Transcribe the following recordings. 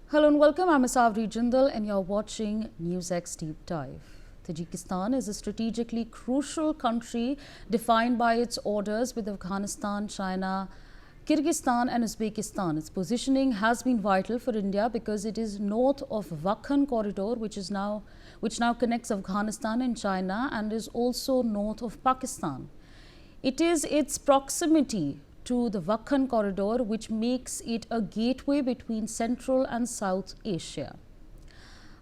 Hello and welcome. I'm Asavri Jindal and you're watching NewsX Deep Dive. Tajikistan is a strategically crucial country defined by its borders with Afghanistan, China, Kyrgyzstan and Uzbekistan. Its positioning has been vital for India because it is north of Wakhan Corridor, which now connects Afghanistan and China, and is also north of Pakistan. It is its proximity to the Wakhan Corridor which makes it a gateway between Central and South Asia.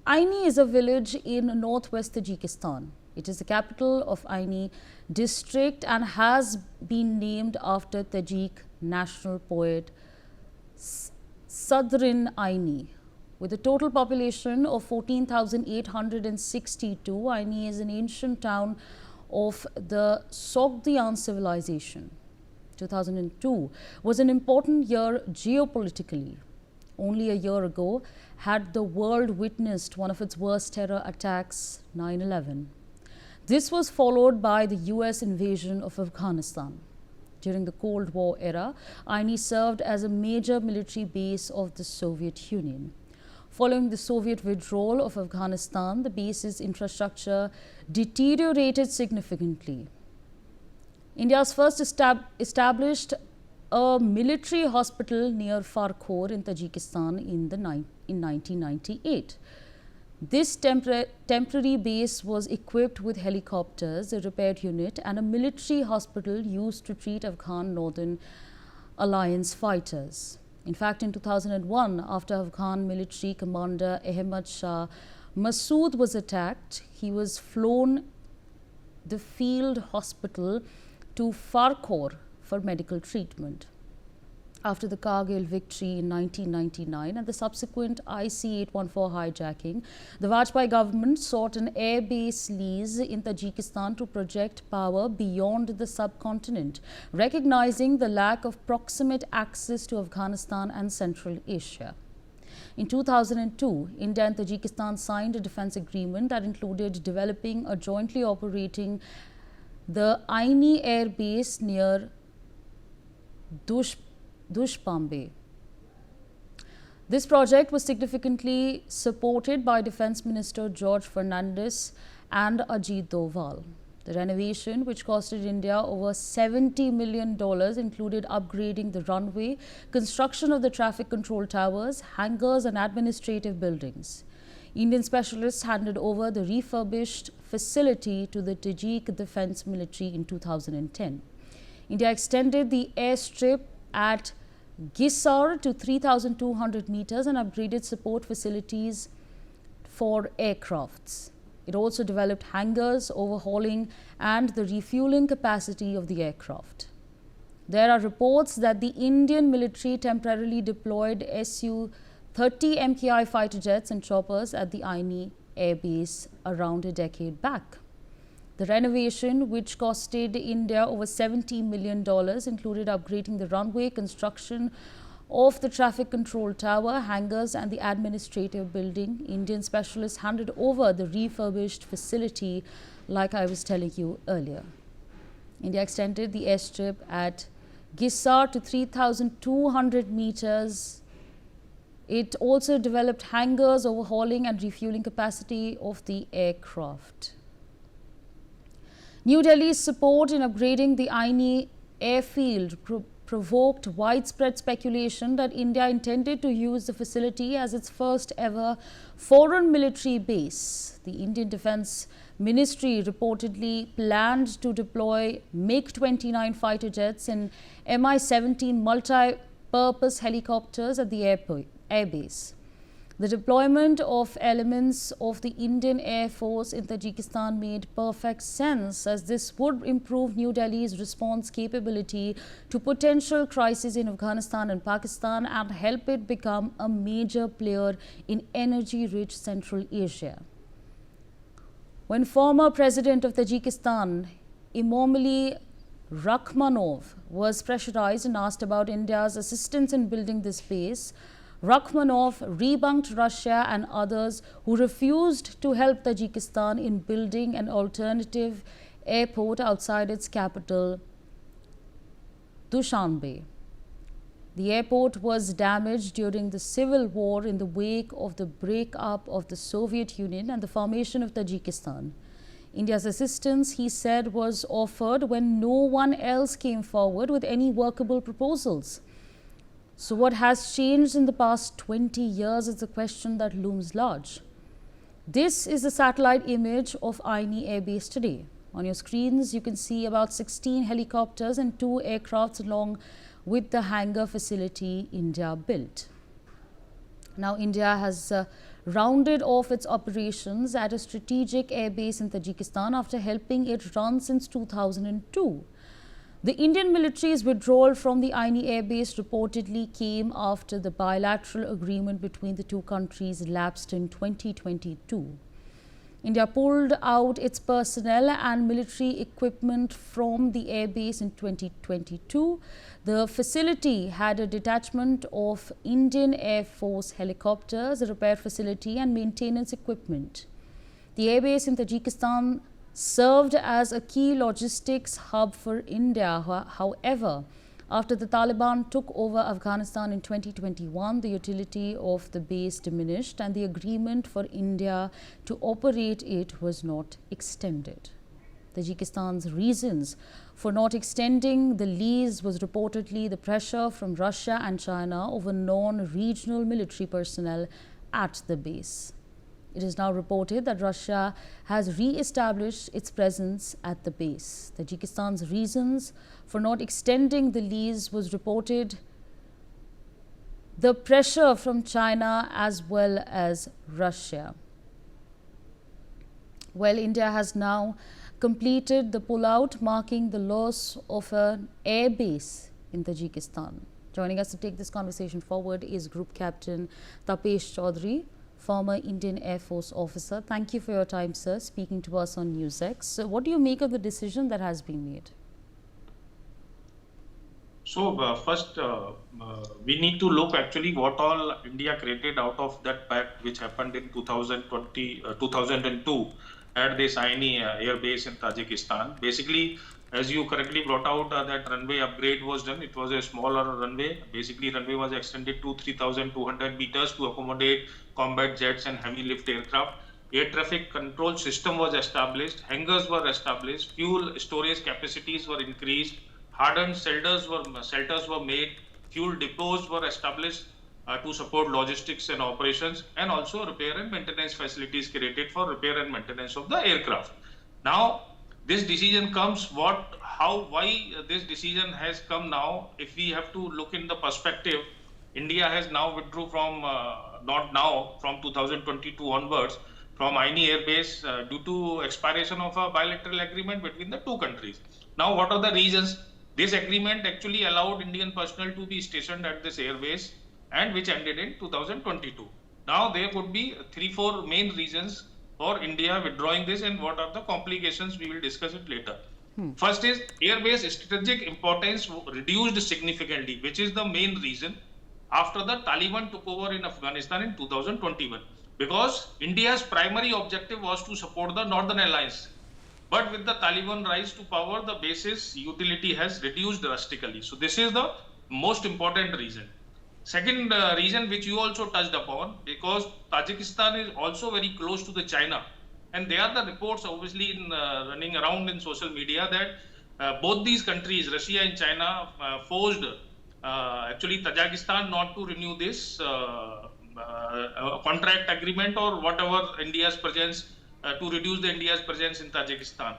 Ayni is a village in northwest Tajikistan. It is the capital of Ayni district and has been named after Tajik national poet Sadrin Ayni. With a total population of 14,862, Ayni is an ancient town of the Sogdian civilization. 2002 was an important year geopolitically. Only a year ago had the world witnessed one of its worst terror attacks, 9/11. This was followed by the US invasion of Afghanistan. During the Cold War era, Ayni served as a major military base of the Soviet Union. Following the Soviet withdrawal of Afghanistan, the base's infrastructure deteriorated significantly. India's first established a military hospital near Farkhor in Tajikistan in 1998. This temporary base was equipped with helicopters, a repair unit and a military hospital used to treat Afghan Northern Alliance fighters. In fact, in 2001, after Afghan military commander Ahmad Shah Massoud was attacked, he was flown the field hospital to Farkhor for medical treatment. After the Kargil victory in 1999 and the subsequent IC-814 hijacking, the Vajpayee government sought an air base lease in Tajikistan to project power beyond the subcontinent, recognizing the lack of proximate access to Afghanistan and Central Asia. In 2002, India and Tajikistan signed a defense agreement that included developing a jointly operating the Ayni Air Base near Dushpanbe. This project was significantly supported by Defence Minister George Fernandes and Ajit Doval. The renovation, which costed India over $70 million, included upgrading the runway, construction of the traffic control towers, hangars and administrative buildings. Indian specialists handed over the refurbished facility to the Tajik Defence Military in 2010. India extended the airstrip at Gisar to 3,200 meters and upgraded support facilities for aircrafts. It also developed hangars, overhauling and the refueling capacity of the aircraft. There are reports that the Indian military temporarily deployed Su-30 MKI fighter jets and choppers at the Ayni Air Base around a decade back. The renovation, which costed India over $70 million, included upgrading the runway, construction of the traffic control tower, hangars and the administrative building. Indian specialists handed over the refurbished facility like I was telling you earlier. India extended the airstrip at Gisar to 3,200 meters. It also developed hangars, overhauling and refueling capacity of the aircraft. New Delhi's support in upgrading the Ayni airfield provoked widespread speculation that India intended to use the facility as its first ever foreign military base. The Indian Defence Ministry reportedly planned to deploy MiG-29 fighter jets and Mi-17 multi-purpose helicopters at the airbase. The deployment of elements of the Indian Air Force in Tajikistan made perfect sense, as this would improve New Delhi's response capability to potential crises in Afghanistan and Pakistan and help it become a major player in energy-rich Central Asia. When former president of Tajikistan, Emomali Rakhmonov, was pressurized and asked about India's assistance in building this base, Rakhmonov rebunked Russia and others who refused to help Tajikistan in building an alternative airport outside its capital, Dushanbe. The airport was damaged during the civil war in the wake of the breakup of the Soviet Union and the formation of Tajikistan. India's assistance, he said, was offered when no one else came forward with any workable proposals. So what has changed in the past 20 years is the question that looms large. This is the satellite image of Ayni Air Base today. On your screens, you can see about 16 helicopters and 2 aircrafts along with the hangar facility India built. Now, India has rounded off its operations at a strategic airbase in Tajikistan after helping it run since 2002. The Indian military's withdrawal from the Ayni airbase reportedly came after the bilateral agreement between the two countries lapsed in 2022. India pulled out its personnel and military equipment from the airbase in 2022. The facility had a detachment of Indian Air Force helicopters, a repair facility and maintenance equipment. The airbase in Tajikistan served as a key logistics hub for India. However, after the Taliban took over Afghanistan in 2021, the utility of the base diminished and the agreement for India to operate it was not extended. Tajikistan's reasons for not extending the lease was reportedly the pressure from Russia and China over non-regional military personnel at the base. It is now reported that Russia has re-established its presence at the base. Tajikistan's reasons for not extending the lease was reported the pressure from China as well as Russia. Well, India has now completed the pullout, marking the loss of an air base in Tajikistan. Joining us to take this conversation forward is Group Captain Tapesh Chaudhary, former Indian Air Force officer. Thank you for your time, sir, speaking to us on NewsX. So what do you make of the decision that has been made? So first, we need to look actually what all India created out of that pact which happened in 2002 at this Ayni air base in Tajikistan. Basically, as you correctly brought out, that runway upgrade was done. It was a smaller runway. Basically, runway was extended to 3,200 meters to accommodate combat jets and heavy lift aircraft. Air traffic control system was established. Hangars were established. Fuel storage capacities were increased. Hardened shelters were made. Fuel depots were established to support logistics and operations, and also repair and maintenance facilities created for repair and maintenance of the aircraft. Now, this decision comes why this decision has come now. If we have to look in the perspective, India has now withdrew from, from 2022 onwards, from Ayni Air Base due to expiration of a bilateral agreement between the two countries. Now, what are the reasons? This agreement actually allowed Indian personnel to be stationed at this air base, and which ended in 2022. Now, there could be 3-4 main reasons for India withdrawing this, and what are the complications. We will discuss it later. First is airbase strategic importance reduced significantly, which is the main reason after the Taliban took over in Afghanistan in 2021. Because India's primary objective was to support the Northern Alliance. But with the Taliban rise to power, the base's utility has reduced drastically. So this is the most important reason. Second reason, which you also touched upon, because Tajikistan is also very close to the China, and there are the reports obviously running around in social media that both these countries, Russia and China, forced actually Tajikistan not to renew this contract agreement or whatever India's presence, to reduce India's presence in Tajikistan.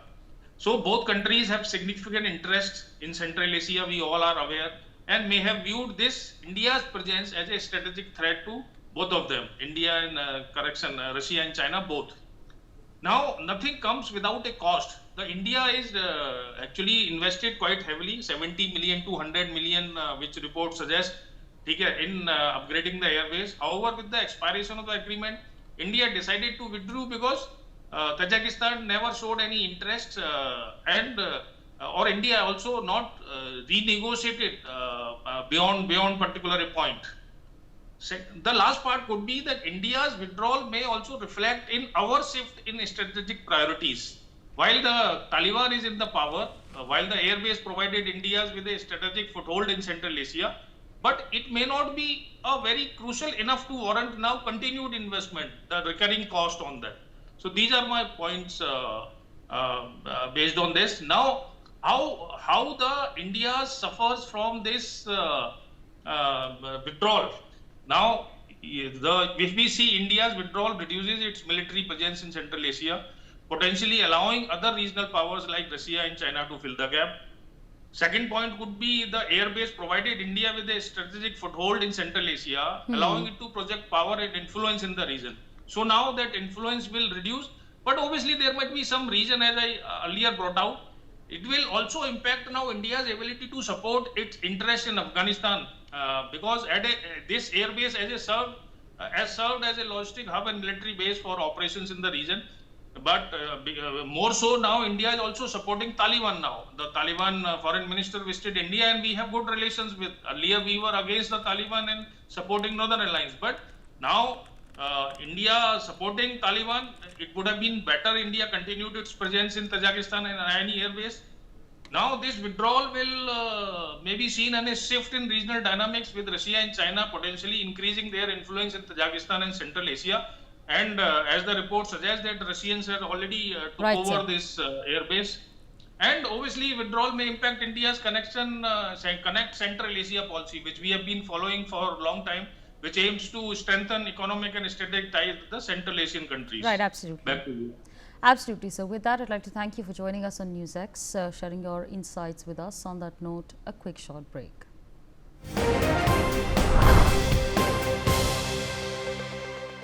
So both countries have significant interest in Central Asia, we all are aware, and may have viewed this India's presence as a strategic threat to both of them, India and Russia and China both. Now, nothing comes without a cost. The India is actually invested quite heavily, 70 million to 100 million, which reports suggest, in upgrading the airbase. However, with the expiration of the agreement, India decided to withdraw because Tajikistan never showed any interest, or India also not renegotiated beyond particular point. The last part could be that India's withdrawal may also reflect in our shift in strategic priorities. While the Taliban is in the power, while the airbase provided India with a strategic foothold in Central Asia, but it may not be a very crucial enough to warrant now continued investment, the recurring cost on that. So these are my points based on this. Now, how the India suffers from this withdrawal. Now, if we see India's withdrawal reduces its military presence in Central Asia, potentially allowing other regional powers like Russia and China to fill the gap. Second point would be the airbase provided India with a strategic foothold in Central Asia, allowing it to project power and influence in the region. So now that influence will reduce, but obviously there might be some reason, as I earlier brought out. It will also impact now India's ability to support its interest in Afghanistan because this airbase has served as a logistic hub and military base for operations in the region. But more so now, India is also supporting Taliban now. The Taliban foreign minister visited India and we have good relations with. Earlier we were against the Taliban and supporting Northern Alliance. But now India supporting Taliban, it would have been better India continued its presence in Tajikistan and Ayni airbase. Now this withdrawal will maybe seen as a shift in regional dynamics with Russia and China potentially increasing their influence in Tajikistan and Central Asia. And as the report suggests that Russians have already took over this airbase. And obviously withdrawal may impact India's connect Central Asia policy, which we have been following for a long time, which aims to strengthen economic and strategic ties with the Central Asian countries. Right, absolutely. Back to you. Absolutely. So with that, I'd like to thank you for joining us on NewsX, sharing your insights with us. On that note, a quick short break.